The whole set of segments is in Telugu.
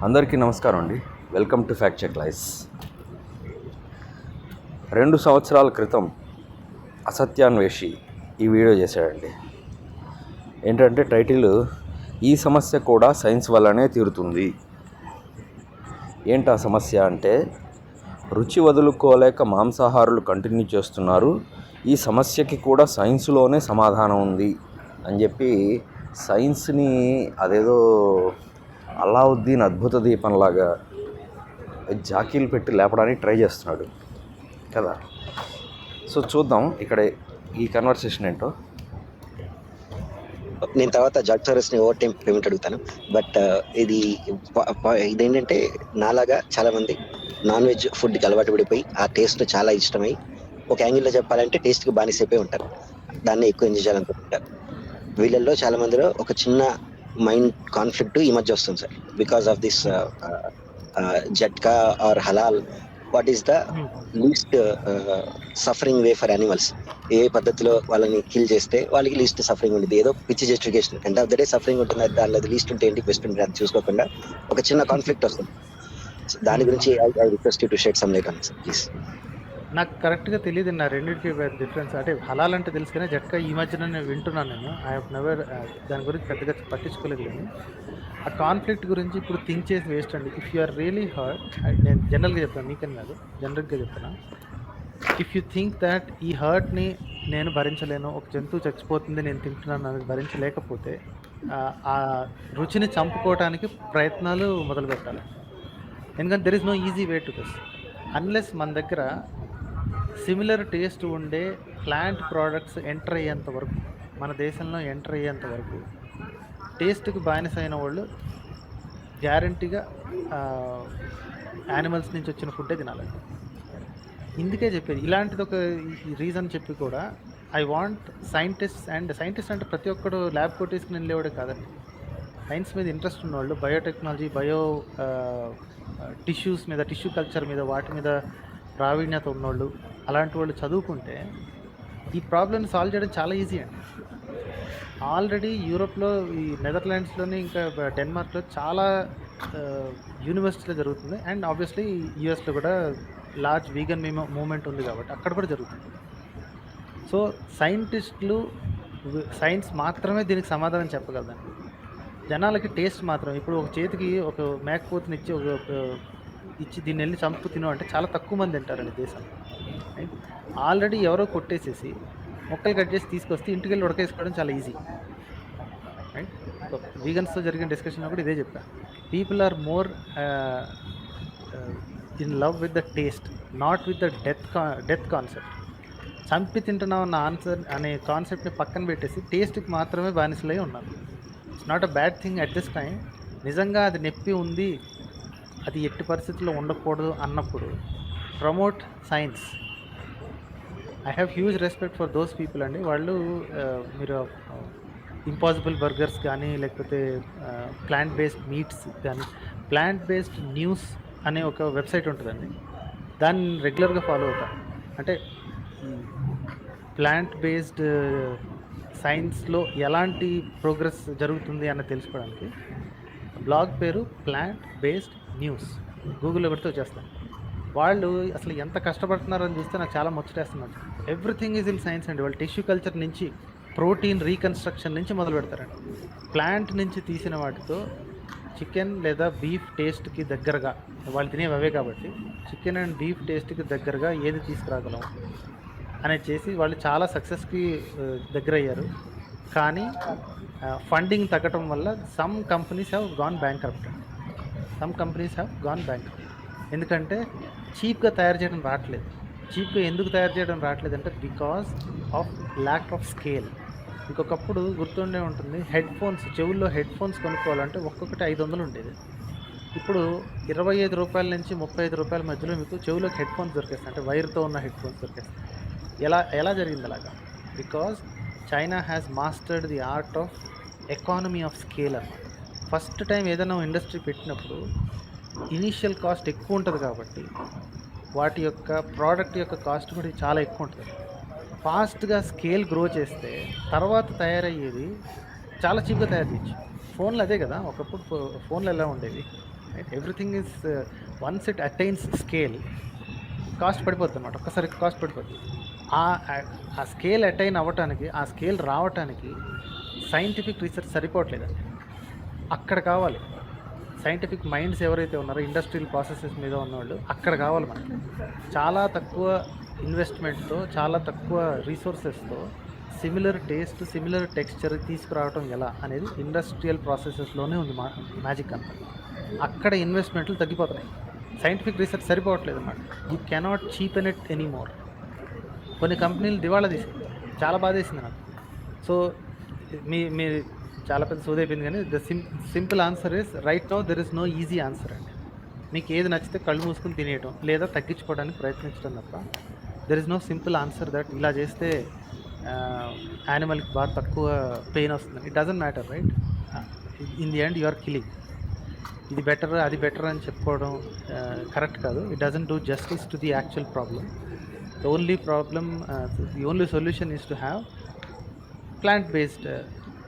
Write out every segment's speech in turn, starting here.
అందరికీ నమస్కారం అండి. Welcome to fact check lives. 2 సంవత్సరాల క్రితం అసత్యాన్వేషి ఈ వీడియో చేశాడండి. ఏంటంటే టైటిల్, ఈ సమస్య కూడా సైన్స్ వల్లనే తీరుతుంది. ఏంటి ఆ సమస్య అంటే, రుచి వదులుకోలేక మాంసాహారులు కంటిన్యూ చేస్తున్నారు, ఈ సమస్యకి కూడా సైన్స్లోనే సమాధానం ఉంది అని చెప్పి సైన్స్ని అదేదో అల్లావుద్దీన్ అద్భుత దీపంలాగా జాకీలు పెట్టి లేపడానికి ట్రై చేస్తున్నాడు కదా. సో చూద్దాం ఇక్కడ ఈ కన్వర్సేషన్ ఏంటో. నేను తర్వాత జాక్టోరస్ని ఓవర్ టైం పేమెంట్ అడుగుతాను. బట్ ఇదేంటంటే నాలాగా చాలా మంది నాన్ వెజ్ ఫుడ్కి అలవాటు పడిపోయి ఆ టేస్ట్ చాలా ఇష్టమై ఒక యాంగిల్లో చెప్పాలంటే టేస్ట్కి బానిసైపోయి ఉంటారు, దాన్ని ఎక్కువ ఎంజాయ్ చేయాలనుకుంటుంటారు. వీళ్ళల్లో చాలా మందిలో ఒక చిన్న మైండ్ కాన్ఫ్లిక్ట్ ఈ మధ్య వస్తుంది sir, because of this jhatka or halal. What is the least suffering way for animals? ఏ పద్ధతిలో వాళ్ళని కిల్ చేస్తే వాళ్ళకి లీస్ట్ సఫరింగ్ ఉంటుంది? ఏదో పిచ్చి justification, end of the day suffering ఉంటుంది, దానిలో లీస్ట్ ఉంటే ఏంటి, బెస్ట్ ఉంటుంది, అది చూసుకోకుండా ఒక చిన్న కాన్ఫ్లిక్ట్ వస్తుంది. దాని గురించి I request you to shed some light on it, please. నాకు కరెక్ట్గా తెలియదు నా రెండింటికి డిఫరెన్స్. అంటే హలాల్ అంటే తెలుసు కానీ జట్కా ఈ మధ్యన నేను వింటున్నాను. నేను ఐ హావ్ నెవర్ దాని గురించి పెద్దగా పట్టించుకోలేదు. కానీ ఆ కాన్ఫ్లిక్ట్ గురించి ఇప్పుడు థింక్ చేసి వేస్ట్ అండి. If you are really hurt, నేను జనరల్గా చెప్తాను, మీకని కాదు, జనరల్గా చెప్తున్నా. ఇఫ్ యూ థింక్ దాట్ ఈ హర్ట్ని నేను భరించలేను, ఒక జంతువు చచ్చిపోతుంది నేను తింటున్నాను అనేది భరించలేకపోతే ఆ రుచిని చంపుకోవడానికి ప్రయత్నాలు మొదలు పెట్టాలి. ఎందుకంటే there is no easy way to this. Unless మన దగ్గర సిమిలర్ టేస్ట్ ఉండే ప్లాంట్ ప్రోడక్ట్స్ ఎంటర్ అయ్యేంత వరకు, మన దేశంలో ఎంటర్ అయ్యేంత వరకు టేస్ట్కి బానిస అయిన వాళ్ళు గ్యారంటీగా యానిమల్స్ నుంచి వచ్చిన ఫుడ్డే తినాలండి. ఇందుకే చెప్పేది ఇలాంటిది ఒక రీజన్ చెప్పి కూడా ఐ వాంట్ సైంటిస్ట్ అంటే ప్రతి ఒక్కడు ల్యాబ్ కోట్ తీసుకుని వెళ్ళేవాడే కాదండి. సైన్స్ మీద ఇంట్రెస్ట్ ఉన్నవాళ్ళు, బయోటెక్నాలజీ, టిష్యూస్ మీద, టిష్యూ కల్చర్ మీద, వాటి మీద ప్రావీణ్యత ఉన్నవాళ్ళు, అలాంటి వాళ్ళు చదువుకుంటే ఈ ప్రాబ్లమ్ని సాల్వ్ చేయడం చాలా ఈజీ అండి. ఆల్రెడీ యూరోప్లో, ఈ నెదర్లాండ్స్లోని, ఇంకా డెన్మార్క్లో చాలా యూనివర్సిటీలో జరుగుతుంది. అండ్ ఆబ్వియస్లీ యూఎస్లో కూడా లార్జ్ వీగన్ మూమెంట్ ఉంది కాబట్టి అక్కడ కూడా జరుగుతుంది. సో సైంటిస్టులు, సైన్స్ మాత్రమే దీనికి సమాధానం చెప్పగలదండి. జనాలకి టేస్ట్ మాత్రం. ఇప్పుడు ఒక చేతికి ఒక మేకపోతుని ఇచ్చి దీన్ని వెళ్ళి చంపు తిను అంటే చాలా తక్కువ మంది తింటారండి దేశంలో. ఆల్రెడీ ఎవరో కొట్టేసేసి మొక్కలు కట్ చేసి తీసుకొస్తే ఇంటికి వెళ్ళి ఉడకేసుకోవడం చాలా ఈజీ. రైట్. సో వీగన్స్తో జరిగిన డిస్కషన్లో కూడా ఇదే చెప్పాను. People are more in love with the taste, not with the death concept. చంపి తింటున్నాం అన్న ఆన్సర్ అనే కాన్సెప్ట్ని పక్కన పెట్టేసి టేస్ట్కి మాత్రమే బానిసలై ఉన్నారు. It's not a bad thing at this time. నిజంగా అది నొప్పి ఉంది, అది ఎట్టి పరిస్థితుల్లో ఉండకూడదు అన్నప్పుడు promote science. I have huge respect for those people అండి. వాళ్ళు మీరు ఇంపాసిబుల్ బర్గర్స్ కానీ, లేకపోతే ప్లాంట్ బేస్డ్ మీట్స్ కానీ, ప్లాంట్ బేస్డ్ న్యూస్ అనే ఒక వెబ్సైట్ ఉంటుందండి, దాన్ని రెగ్యులర్గా ఫాలో అవుతాను. అంటే ప్లాంట్ బేస్డ్ సైన్స్లో ఎలాంటి ప్రోగ్రెస్ జరుగుతుంది అన్న తెలుసుకోవడానికి బ్లాగ్ పేరు ప్లాంట్ బేస్డ్ న్యూస్. గూగుల్లో పెడితే వచ్చేస్తాను. వాళ్ళు అసలు ఎంత కష్టపడుతున్నారని చూస్తే నాకు చాలా ముచ్చటేస్తున్నారు. ఎవ్రీథింగ్ ఈజ్ ఇన్ సైన్స్ అండి. వాళ్ళు టిష్యూ కల్చర్ నుంచి, ప్రోటీన్ రీకన్స్ట్రక్షన్ నుంచి మొదలు పెడతారండి. ప్లాంట్ నుంచి తీసిన వాటితో చికెన్ లేదా బీఫ్ టేస్ట్కి దగ్గరగా, వాళ్ళు తినేవి అవే కాబట్టి చికెన్ అండ్ బీఫ్ టేస్ట్కి దగ్గరగా ఏది తీసుకురాగలం అనేది చేసి వాళ్ళు చాలా సక్సెస్కి దగ్గర అయ్యారు. కానీ ఫండింగ్ తగ్గటం వల్ల some companies have gone bankrupt. ఎందుకంటే చీప్గా తయారు చేయడం రావట్లేదు. చీప్గా ఎందుకు తయారు చేయడం రావట్లేదంటే because of lack of scale. ఇంకొకప్పుడు గుర్తుండే ఉంటుంది, చెవుల్లో హెడ్ ఫోన్స్ కొనుక్కోవాలంటే ఒక్కొక్కటి 500 ఉండేది. ఇప్పుడు 25 రూపాయల నుంచి 35 రూపాయల మధ్యలో మీకు చెవులోకి హెడ్ ఫోన్స్ దొరికేస్తాయి. అంటే వైర్తో ఉన్న హెడ్ ఫోన్స్ దొరికేస్తాయి. ఎలా జరిగింది అలాగా? Because China has mastered the art of economy of scale అన్నమాట. ఫస్ట్ టైం ఏదైనా ఇండస్ట్రీ పెట్టినప్పుడు ఇనీషియల్ కాస్ట్ ఎక్కువ ఉంటుంది కాబట్టి వాటి యొక్క ప్రోడక్ట్ యొక్క కాస్ట్ కూడా చాలా ఎక్కువ ఉంటుంది. ఫాస్ట్గా స్కేల్ గ్రో చేస్తే తర్వాత తయారయ్యేది చాలా చీప్గా తయారు చేయొచ్చు. ఫోన్లు అదే కదా, ఒకప్పుడు ఫోన్లు ఎలా ఉండేవి, right. Everything is once it attains scale cost పడిపోతుంది అనమాట. ఒక్కసారి కాస్ట్ పడిపోతుంది. ఆ స్కేల్ అటైన్ అవ్వటానికి, ఆ స్కేల్ రావటానికి సైంటిఫిక్ రీసెర్చ్ సరిపోవట్లేదండి. అక్కడ కావాలి సైంటిఫిక్ మైండ్స్ ఎవరైతే ఉన్నారో ఇండస్ట్రియల్ ప్రాసెసెస్ మీద ఉన్నవాళ్ళు, అక్కడ కావాలి మనకి. చాలా తక్కువ ఇన్వెస్ట్మెంట్తో, చాలా తక్కువ రీసోర్సెస్తో సిమిలర్ టేస్ట్, సిమిలర్ టెక్స్చర్ తీసుకురావటం ఎలా అనేది ఇండస్ట్రియల్ ప్రాసెసెస్లోనే ఉంది మ్యాజిక్ అంతా. అక్కడ ఇన్వెస్ట్మెంట్లు తగ్గిపోతున్నాయి. సైంటిఫిక్ రీసెర్చ్ సరిపోవట్లేదు అన్నమాట. You cannot cheapen it anymore. కొన్ని కంపెనీలు దివాళా తీసింది, చాలా బాధేసింది నాకు. సో మీ చాలా పెద్ద సోదైపోయింది, కానీ the simple answer is right now there is no easy answer అండి. మీకు ఏది నచ్చితే కళ్ళు మూసుకుని తినేయటం లేదా తగ్గించుకోవడానికి ప్రయత్నించడం తప్ప there is no simple answer that ఇలా చేస్తే యానిమల్కి బాగా తక్కువ పెయిన్ వస్తుంది. It doesn't matter, right? In the end you are killing. ఇది బెటర్, అది బెటర్ అని చెప్పుకోవడం కరెక్ట్ కాదు. It doesn't do justice to the actual problem. The only solution is to have plant based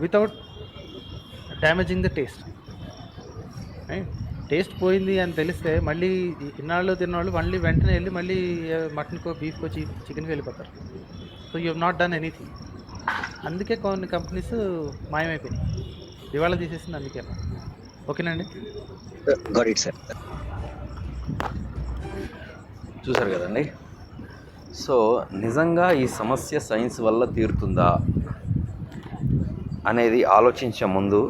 without damaging the taste. Right? Taste పోయింది అని తెలిస్తే మళ్ళీ ఇన్నాళ్ళు తిన్నవాళ్ళు మళ్ళీ వెంటనే వెళ్ళి మళ్ళీ మటన్కో, బీఫ్కో, చికెన్కి వెళ్ళిపోతారు. So you have not done anything. అందుకే కొన్ని కంపెనీస్ మాయమైపోయినాయి, దివాళా తీసేసింది అందుకే. ఓకేనండి, గాట్ ఇట్ సార్. చూసారు కదండి. సో నిజంగా ఈ సమస్య సైన్స్ వల్ల తీరుతుందా అనేది ఆలోచించే ముందు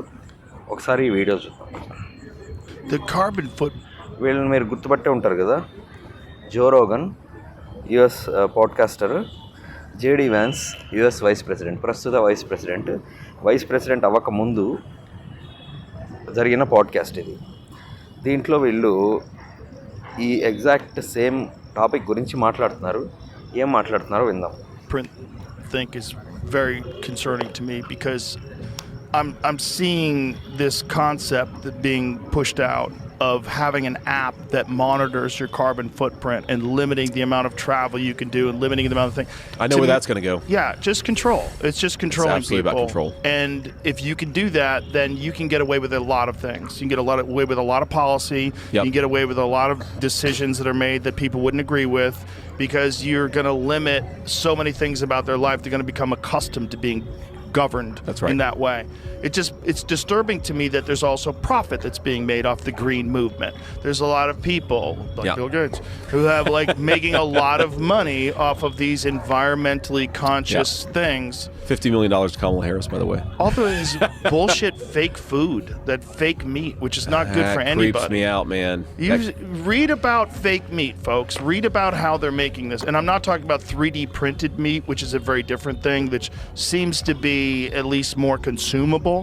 ఒకసారి ఈ వీడియో చూద్దాం. The carbon foot. వీళ్ళని మీరు గుర్తుపట్టే ఉంటారు కదా, Joe Rogan US podcaster, JD Vance US vice president, ప్రస్తుత వైస్ ప్రెసిడెంట్ అవ్వకముందు జరిగిన పాడ్కాస్ట్ ఇది. దీంట్లో వీళ్ళు ఈ ఎగ్జాక్ట్ సేమ్ టాపిక్ గురించి మాట్లాడుతున్నారు. ఏం మాట్లాడుతున్నారో విందాం. Print think is very concerning to me because I'm seeing this concept that being pushed out of having an app that monitors your carbon footprint and limiting the amount of travel you can do and limiting the amount of things. I know where that's going to go. Yeah, just control. It's just controlling absolutely people. about control. And if you can do that, then you can get away with a lot of things. You can get away with a lot of policy. Yep. You can get away with a lot of decisions that are made that people wouldn't agree with because you're going to limit so many things about their life. They're going to become accustomed to being governed in that way. It's disturbing to me that there's also profit that's being made off the green movement. There's a lot of people like Bill Gates who have like making a lot of money off of these environmentally conscious things. $50 million to Kamala Harris, by the way. Although it is bullshit fake food, that fake meat, which is not good for anybody. Creeps me out, man. Read about fake meat, folks. Read about how they're making this. And I'm not talking about 3D printed meat, which is a very different thing, which seems to be at least more consumable.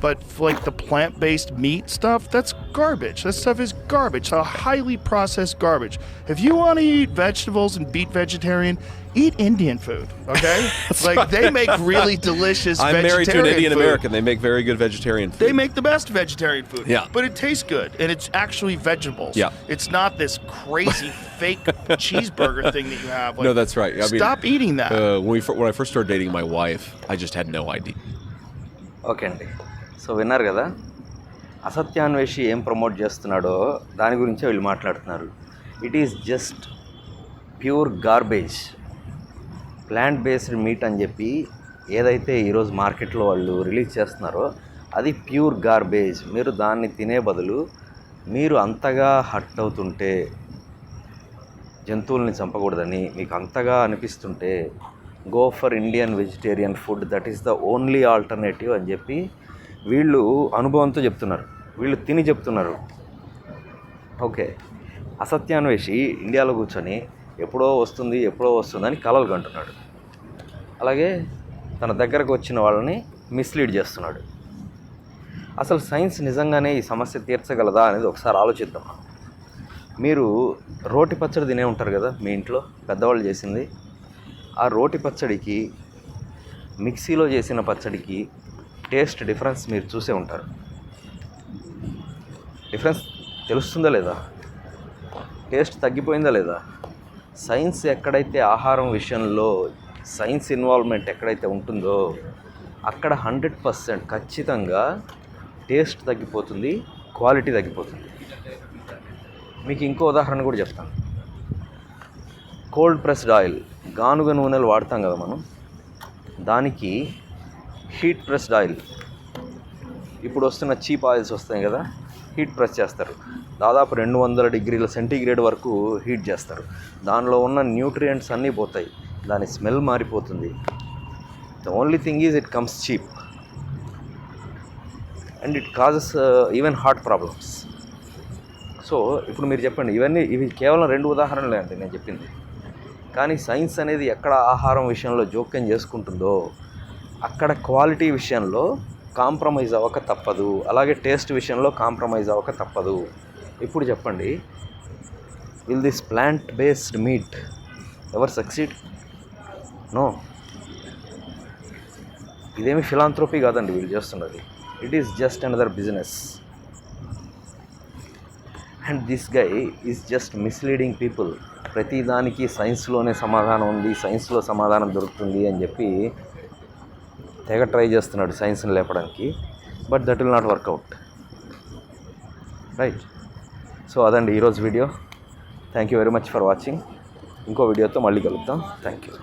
But like the plant-based meat stuff, that's garbage. That stuff is garbage. Highly processed garbage. If you want to eat vegetables and be vegetarian, eat Indian food, okay? Like they make really delicious I'm vegetarian married to an Indian food. American. They make very good vegetarian food. They make the best vegetarian food. Yeah. But it tastes good and it's actually vegetables. Yeah. It's not this crazy fake cheeseburger thing that you have. Like, No, that's right. I mean, stop eating that. When I first started dating my wife, I just had no idea. Okay అండి. సో విన్నారు కదా, అసత్యాన్వేషి ఏం ప్రమోట్ చేస్తున్నాడో దాని గురించే వీళ్ళు మాట్లాడుతున్నారు. It is just pure garbage. Plant based meet అని చెప్పి ఏదైతే ఈరోజు మార్కెట్లో వాళ్ళు రిలీజ్ చేస్తున్నారో అది ప్యూర్ గార్బేజ్. మీరు దాన్ని తినే బదులు మీరు అంతగా హర్ట్ అవుతుంటే, జంతువుల్ని చంపకూడదని మీకు అంతగా అనిపిస్తుంటే, go for Indian vegetarian food, that is the only alternative అని చెప్పి వీళ్ళు అనుభవంతో చెప్తున్నారు, వీళ్ళు తిని చెప్తున్నారు. ఓకే, అసత్యాన్వేషి ఇండియాలో కూర్చొని ఎప్పుడో వస్తుందని కలలు కంటున్నాడు. అలాగే తన దగ్గరకు వచ్చిన వాళ్ళని మిస్లీడ్ చేస్తున్నాడు. అసలు సైన్స్ నిజంగానే ఈ సమస్య తీర్చగలదా అనేది ఒకసారి ఆలోచిద్దాం. మీరు రోటి పచ్చడి తినే ఉంటారు కదా మీ ఇంట్లో, పెద్దవాళ్ళు చేసింది. ఆ రోటి పచ్చడికి మిక్సీలో చేసిన పచ్చడికి టేస్ట్ డిఫరెన్స్ మీరు చూసే ఉంటారు. డిఫరెన్స్ తెలుస్తుందా లేదా? టేస్ట్ తగ్గిపోయిందా లేదా? సైన్స్ ఎక్కడైతే ఆహారం విషయంలో సైన్స్ ఇన్వాల్వ్మెంట్ ఎక్కడైతే ఉంటుందో అక్కడ 100% ఖచ్చితంగా టేస్ట్ తగ్గిపోతుంది, క్వాలిటీ తగ్గిపోతుంది. మీకు ఇంకో ఉదాహరణ కూడా చెప్తాను. కోల్డ్ ప్రెస్డ్ ఆయిల్, గానుగ నూనెలు వాడతాం కదా మనం, దానికి హీట్ ప్రెస్డ్ ఆయిల్, ఇప్పుడు వస్తున్న చీప్ ఆయిల్స్ వస్తాయి కదా, హీట్ ప్రెస్ చేస్తారు. దాదాపు 200 డిగ్రీల సెంటీగ్రేడ్ వరకు హీట్ చేస్తారు. దానిలో ఉన్న న్యూట్రియంట్స్ అన్నీ పోతాయి, దాని స్మెల్ మారిపోతుంది. The only thing is it comes cheap and it causes even heart problems. So ఇప్పుడు మీరు చెప్పండి, ఇవి కేవలం 2 ఉదాహరణలే అండి నేను చెప్పింది. కానీ సైన్స్ అనేది ఎక్కడ ఆహారం విషయంలో జోక్యం చేసుకుంటుందో అక్కడ క్వాలిటీ విషయంలో కాంప్రమైజ్ అవ్వక తప్పదు, అలాగే టేస్ట్ విషయంలో కాంప్రమైజ్ అవ్వక తప్పదు. ఇప్పుడు చెప్పండి, will this plant based meat ever succeed? No. ఇదేమి ఫిలాంథ్రోపీ కాదండి వీళ్ళు చేస్తున్నది. It is just another business. And this guy is just misleading people. ప్రతిదానికి సైన్స్లోనే సమాధానం ఉంది, సైన్స్లో సమాధానం దొరుకుతుంది అని చెప్పి తెగ ట్రై చేస్తున్నాడు సైన్స్ని లేపడానికి. But that will not work out, right? So అదండి ఈరోజు video. Thank you very much for watching. ఇంకో వీడియోతో మళ్ళీ కలుద్దాం. Thank you.